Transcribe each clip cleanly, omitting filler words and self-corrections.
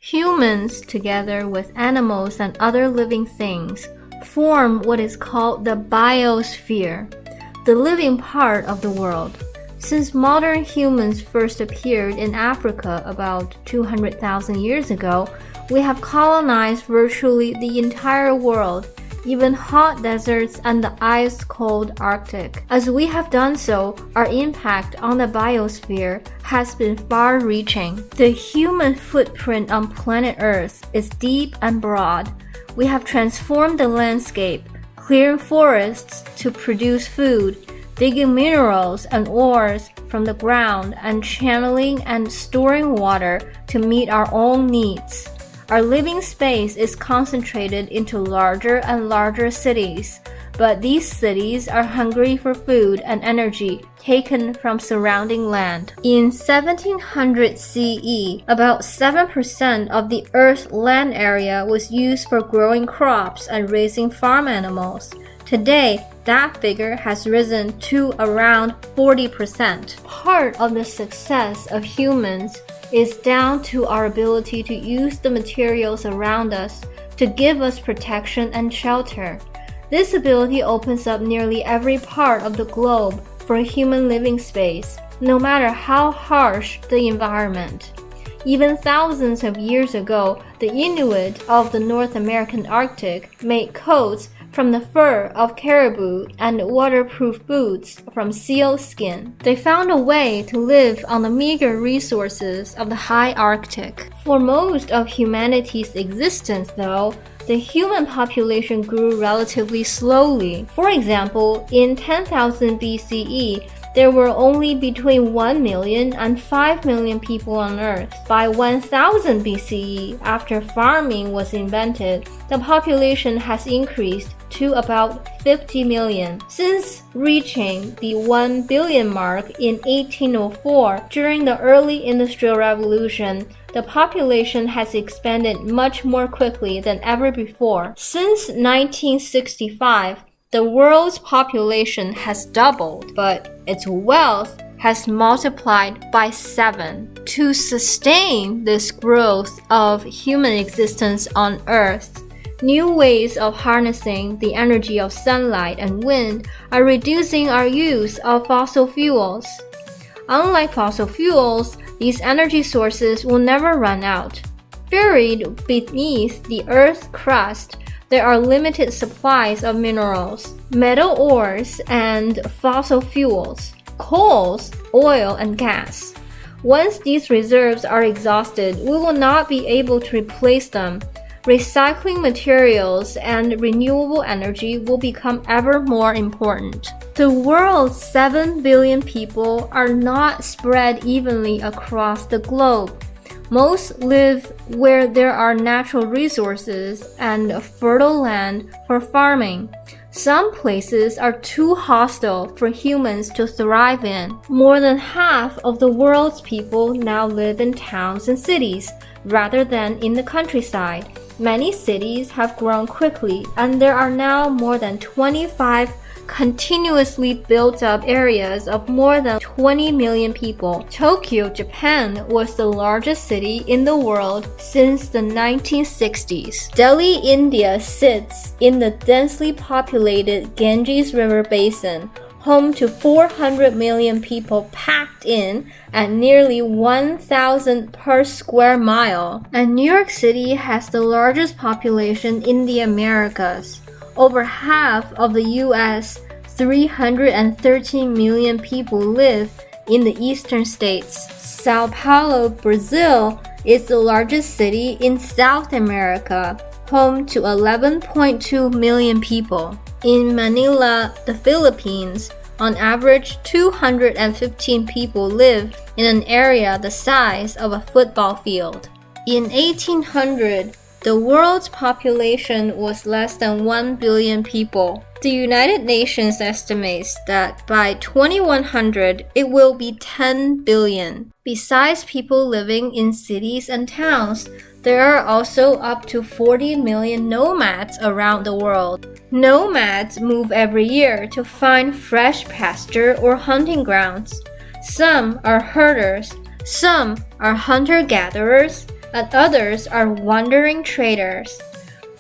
Humans, together with animals and other living things, form what is called the biosphere, the living part of the world. Since modern humans first appeared in Africa about 200,000 years ago, we have colonized virtually the entire world, even hot deserts and the ice-cold Arctic. As we have done so, our impact on the biosphere has been far-reaching. The human footprint on planet Earth is deep and broad. We have transformed the landscape, clearing forests to produce food, digging minerals and ores from the ground, and channeling and storing water to meet our own needs. Our living space is concentrated into larger and larger cities, but these cities are hungry for food and energy taken from surrounding land. In 1700 CE, about 7% of the Earth's land area was used for growing crops and raising farm animals. Today, that figure has risen to around 40%. Part of the success of humans is down to our ability to use the materials around us to give us protection and shelter. This ability opens up nearly every part of the globe for human living space, no matter how harsh the environment. Even thousands of years ago, the Inuit of the North American Arctic made coats from the fur of caribou and waterproof boots from seal skin. They found a way to live on the meager resources of the high Arctic. For most of humanity's existence, though, the human population grew relatively slowly. For example, in 10,000 BCE, there were only between 1 million and 5 million people on Earth. By 1000 BCE, after farming was invented, the population has increased to about 50 million. Since reaching the 1 billion mark in 1804 during the early Industrial Revolution, the population has expanded much more quickly than ever before. Since 1965, the world's population has doubled, but its wealth has multiplied by 7. To sustain this growth of human existence on Earth, new ways of harnessing the energy of sunlight and wind are reducing our use of fossil fuels. Unlike fossil fuels, these energy sources will never run out. Buried beneath the Earth's crust, there are limited supplies of minerals, metal ores, and fossil fuels, coals, oil, and gas. Once these reserves are exhausted, we will not be able to replace them. Recycling materials and renewable energy will become ever more important. The world's 7 billion people are not spread evenly across the globe. Most live where there are natural resources and fertile land for farming. Some places are too hostile for humans to thrive in. More than half of the world's people now live in towns and cities rather than in the countryside. Many cities have grown quickly, and there are now more than 25 continuously built up areas of more than 20 million people. Tokyo, Japan was the largest city in the world since the 1960s. Delhi, India sits in the densely populated Ganges River basin, home to 400 million people packed in at nearly 1,000 per square mile. And New York City has the largest population in the Americas. Over half of the U.S., 313 million people live in the eastern states. Sao Paulo, Brazil is the largest city in South America, home to 11.2 million people. In Manila, the Philippines, on average 215 people live in an area the size of a football field. In 1800, the world's population was less than 1 billion people. The United Nations estimates that by 2100, it will be 10 billion. Besides people living in cities and towns, there are also up to 40 million nomads around the world. Nomads move every year to find fresh pasture or hunting grounds. Some are herders, some are hunter-gatherers, and others are wandering traders.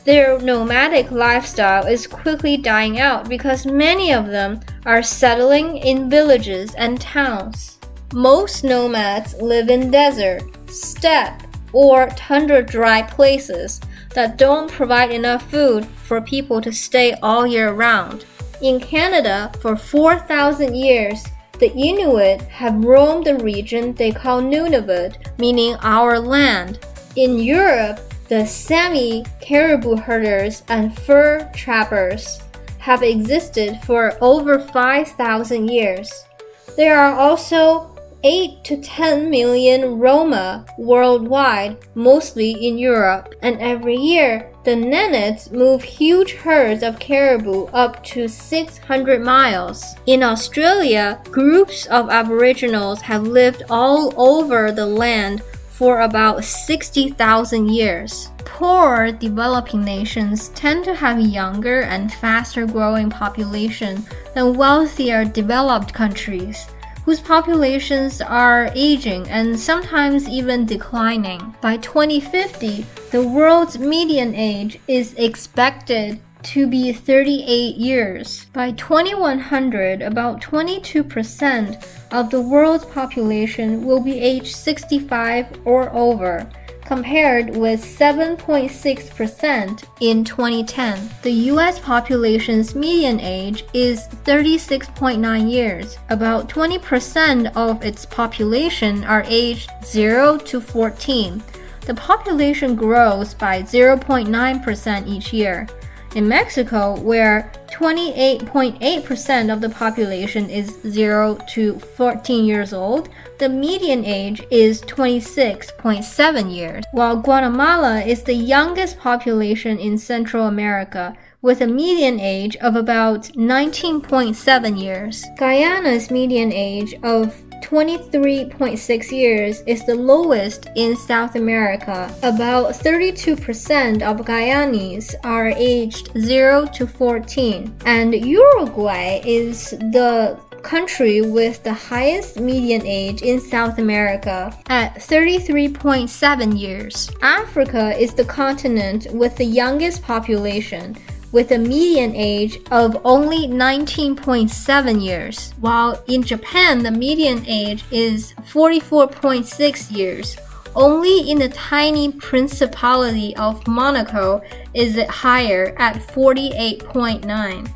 Their nomadic lifestyle is quickly dying out because many of them are settling in villages and towns. Most nomads live in desert, steppe, or tundra-dry places that don't provide enough food for people to stay all year round. In Canada, for 4,000 years, the Inuit have roamed the region they call Nunavut, meaning our land. In Europe, the Sami caribou herders and fur trappers have existed for over 5,000 years. There are also 8 to 10 million Roma worldwide, mostly in Europe, and every year the Nenets move huge herds of caribou up to 600 miles. In Australia, groups of Aboriginals have lived all over the land for about 60,000 years. Poorer developing nations tend to have younger and faster growing population than wealthier developed countries, whose populations are aging and sometimes even declining. By 2050, the world's median age is expected to be 38 years. By 2100, about 22% of the world's population will be aged 65 or over, compared with 7.6% in 2010. The US population's median age is 36.9 years. About 20% of its population are aged 0 to 14. The population grows by 0.9% each year. In Mexico, where 28.8% of the population is 0 to 14 years old, the median age is 26.7 years, while Guatemala is the youngest population in Central America, with a median age of about 19.7 years. Guyana's median age of 23.6 years is the lowest in South America. About 32% of Guyanese are aged 0 to 14, and Uruguay is the country with the highest median age in South America at 33.7 years. Africa is the continent with the youngest population, with a median age of only 19.7 years, while in Japan the median age is 44.6 years. Only in the tiny Principality of Monaco is it higher at 48.9.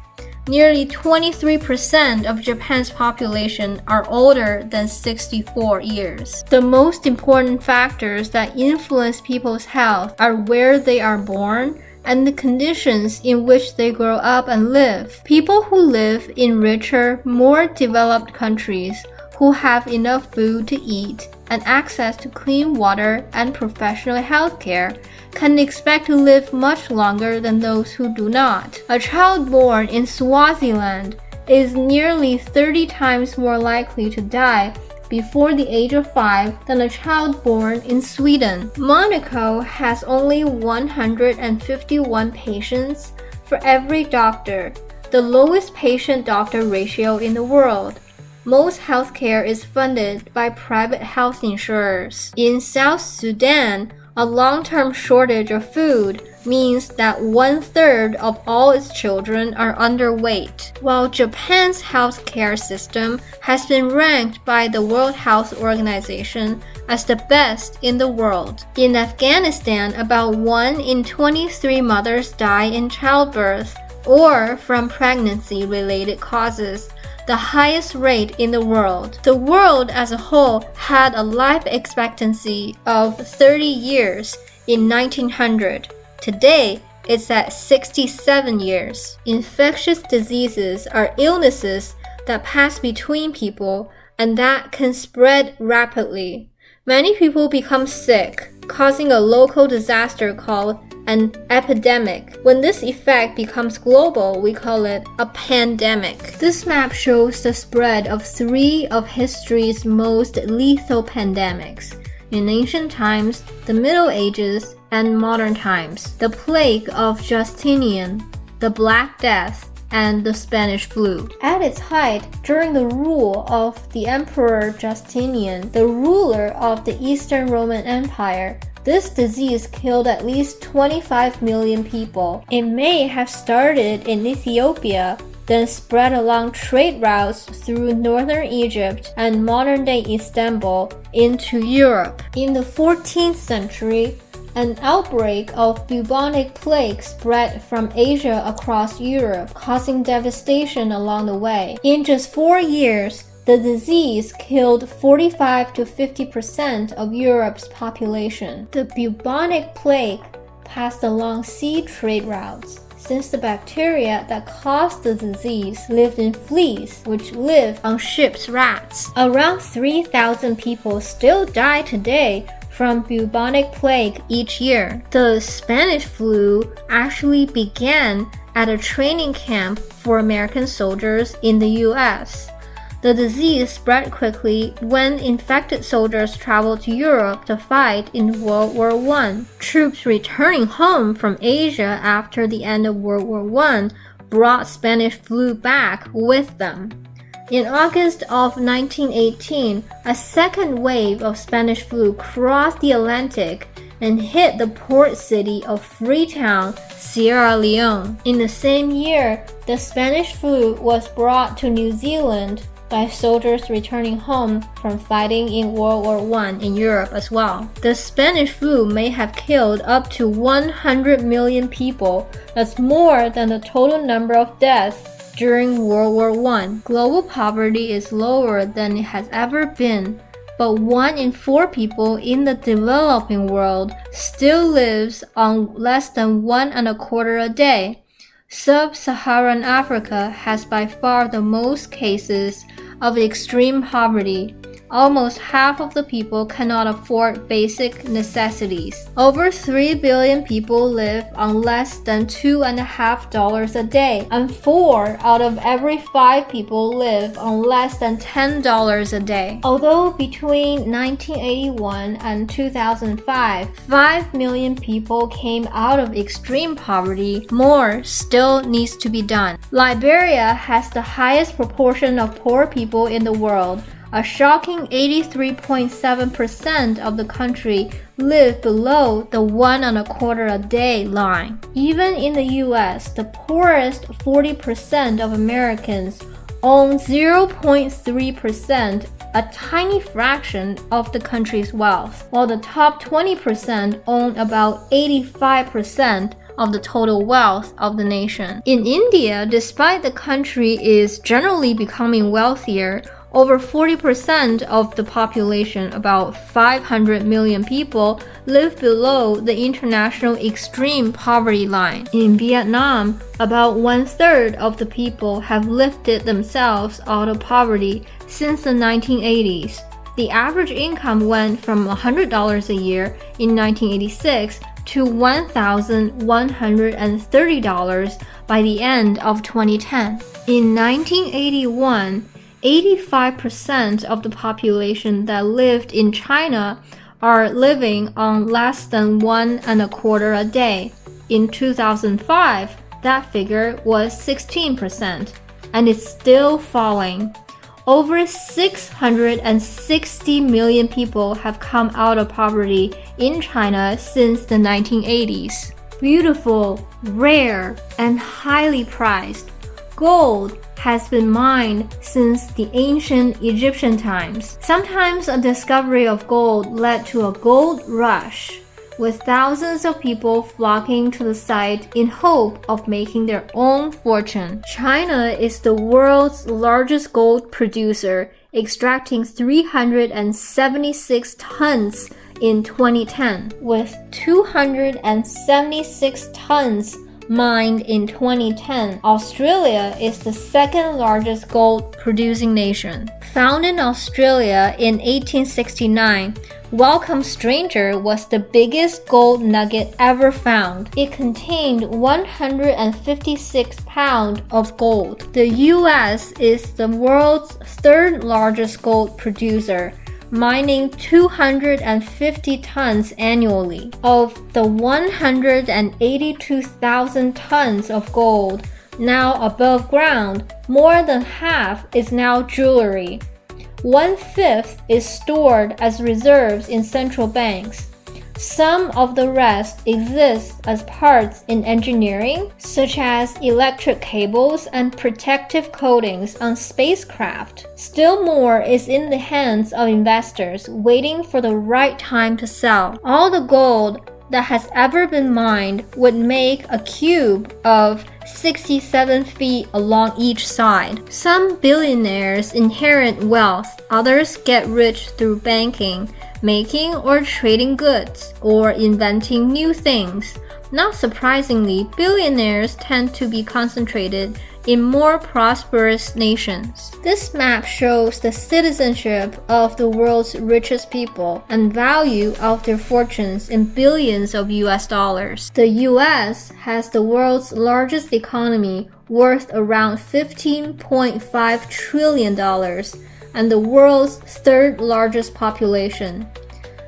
Nearly 23% of Japan's population are older than 64 years. The most important factors that influence people's health are where they are born and the conditions in which they grow up and live. People who live in richer, more developed countries who have enough food to eat and access to clean water and professional health care can expect to live much longer than those who do not. A child born in Swaziland is nearly 30 times more likely to die before the age of 5 than a child born in Sweden. Monaco has only 151 patients for every doctor, the lowest patient-doctor ratio in the world. Most healthcare is funded by private health insurers. In South Sudan, a long-term shortage of food means that 1/3 of all its children are underweight, while Japan's healthcare system has been ranked by the World Health Organization as the best in the world. In Afghanistan, about 1 in 23 mothers die in childbirth or from pregnancy-related causes, the highest rate in the world. The world as a whole had a life expectancy of 30 years in 1900. Today, it's at 67 years. Infectious diseases are illnesses that pass between people and that can spread rapidly. Many people become sick, causing a local disaster called an epidemic. When this effect becomes global, we call it a pandemic. This map shows the spread of 3 of history's most lethal pandemics. In ancient times, the Middle Ages, and modern times: the plague of Justinian, the Black Death, and the Spanish flu. At its height, during the rule of the Emperor Justinian, the ruler of the Eastern Roman Empire, this disease killed at least 25 million people. It may have started in Ethiopia, then spread along trade routes through northern Egypt and modern-day Istanbul into Europe. In the 14th century, an outbreak of bubonic plague spread from Asia across Europe, causing devastation along the way. In just 4 years, the disease killed 45 to 50% of Europe's population. The bubonic plague passed along sea trade routes, since the bacteria that caused the disease lived in fleas, which live on ships' rats. Around 3,000 people still die today from bubonic plague each year. The Spanish flu actually began at a training camp for American soldiers in the US. The disease spread quickly when infected soldiers traveled to Europe to fight in World War I. Troops returning home from Asia after the end of World War I brought Spanish flu back with them. In August of 1918, a second wave of Spanish flu crossed the Atlantic and hit the port city of Freetown, Sierra Leone. In the same year, the Spanish flu was brought to New Zealand by soldiers returning home from fighting in World War I in Europe as well. The Spanish flu may have killed up to 100 million people. That's more than the total number of deaths during World War I. Global poverty is lower than it has ever been, but 1 in 4 people in the developing world still lives on less than 1.25 a day. Sub-Saharan Africa has by far the most cases of extreme poverty. Almost half of the people cannot afford basic necessities. Over 3 billion people live on less than $2.50 a day, and 4 out of every 5 people live on less than $10 a day. Although between 1981 and 2005, 5 million people came out of extreme poverty, more still needs to be done. Liberia has the highest proportion of poor people in the world. A shocking 83.7% of the country live below the 1.25 a day line. Even in the US, the poorest 40% of Americans own 0.3%, a tiny fraction of the country's wealth, while the top 20% own about 85% of the total wealth of the nation. In India, despite the country is generally becoming wealthier, over 40% of the population, about 500 million people, live below the international extreme poverty line. In Vietnam, about 1/3 of the people have lifted themselves out of poverty since the 1980s. The average income went from $100 a year in 1986 to $1,130 by the end of 2010. In 1981, 85% of the population that lived in China are living on less than 1.25 a day. In 2005, that figure was 16%, and it's still falling. Over 660 million people have come out of poverty in China since the 1980s. Beautiful, rare, and highly prized, gold has been mined since the ancient Egyptian times. Sometimes a discovery of gold led to a gold rush, with thousands of people flocking to the site in hope of making their own fortune. China is the world's largest gold producer, extracting 376 tons in 2010, with 276 tons mined in 2010. Australia is the second largest gold producing nation. Founded in Australia in 1869, Welcome Stranger was the biggest gold nugget ever found. It contained 156 pounds of gold. The US is the world's third largest gold producer, mining 250 tons annually. Of the 182,000 tons of gold now above ground, more than half is now jewelry. 1/5 is stored as reserves in central banks. Some of the rest exist as parts in engineering, such as electric cables and protective coatings on spacecraft. Still more is in the hands of investors waiting for the right time to sell. All the gold that has ever been mined would make a cube of 67 feet along each side. Some billionaires inherit wealth, others get rich through banking, making or trading goods, or inventing new things. Not surprisingly, billionaires tend to be concentrated in more prosperous nations. This map shows the citizenship of the world's richest people and value of their fortunes in billions of US dollars. The US has the world's largest economy, worth around $15.5 trillion, and the world's third largest population.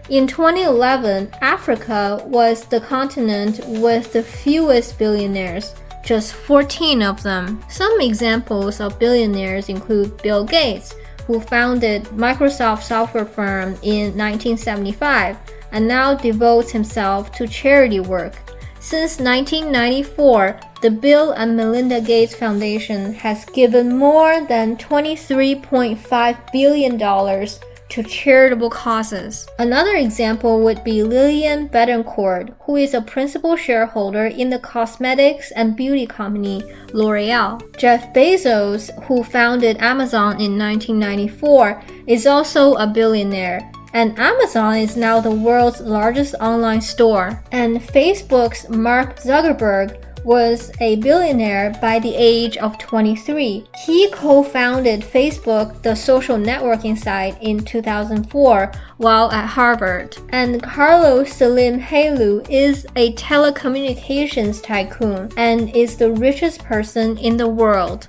In 2011, Africa was the continent with the fewest billionaires, just 14 of them. Some examples of billionaires include Bill Gates, who founded Microsoft software firm in 1975 and now devotes himself to charity work. Since 1994, the Bill and Melinda Gates Foundation has given more than $23.5 billion to charitable causes. Another example would be Lillian Bettencourt, who is a principal shareholder in the cosmetics and beauty company L'Oreal. Jeff Bezos, who founded Amazon in 1994, is also a billionaire, and Amazon is now the world's largest online store. And Facebook's Mark Zuckerberg was a billionaire by the age of 23. He co-founded Facebook, the social networking site, in 2004 while at Harvard. And Carlos Slim Helú is a telecommunications tycoon and is the richest person in the world.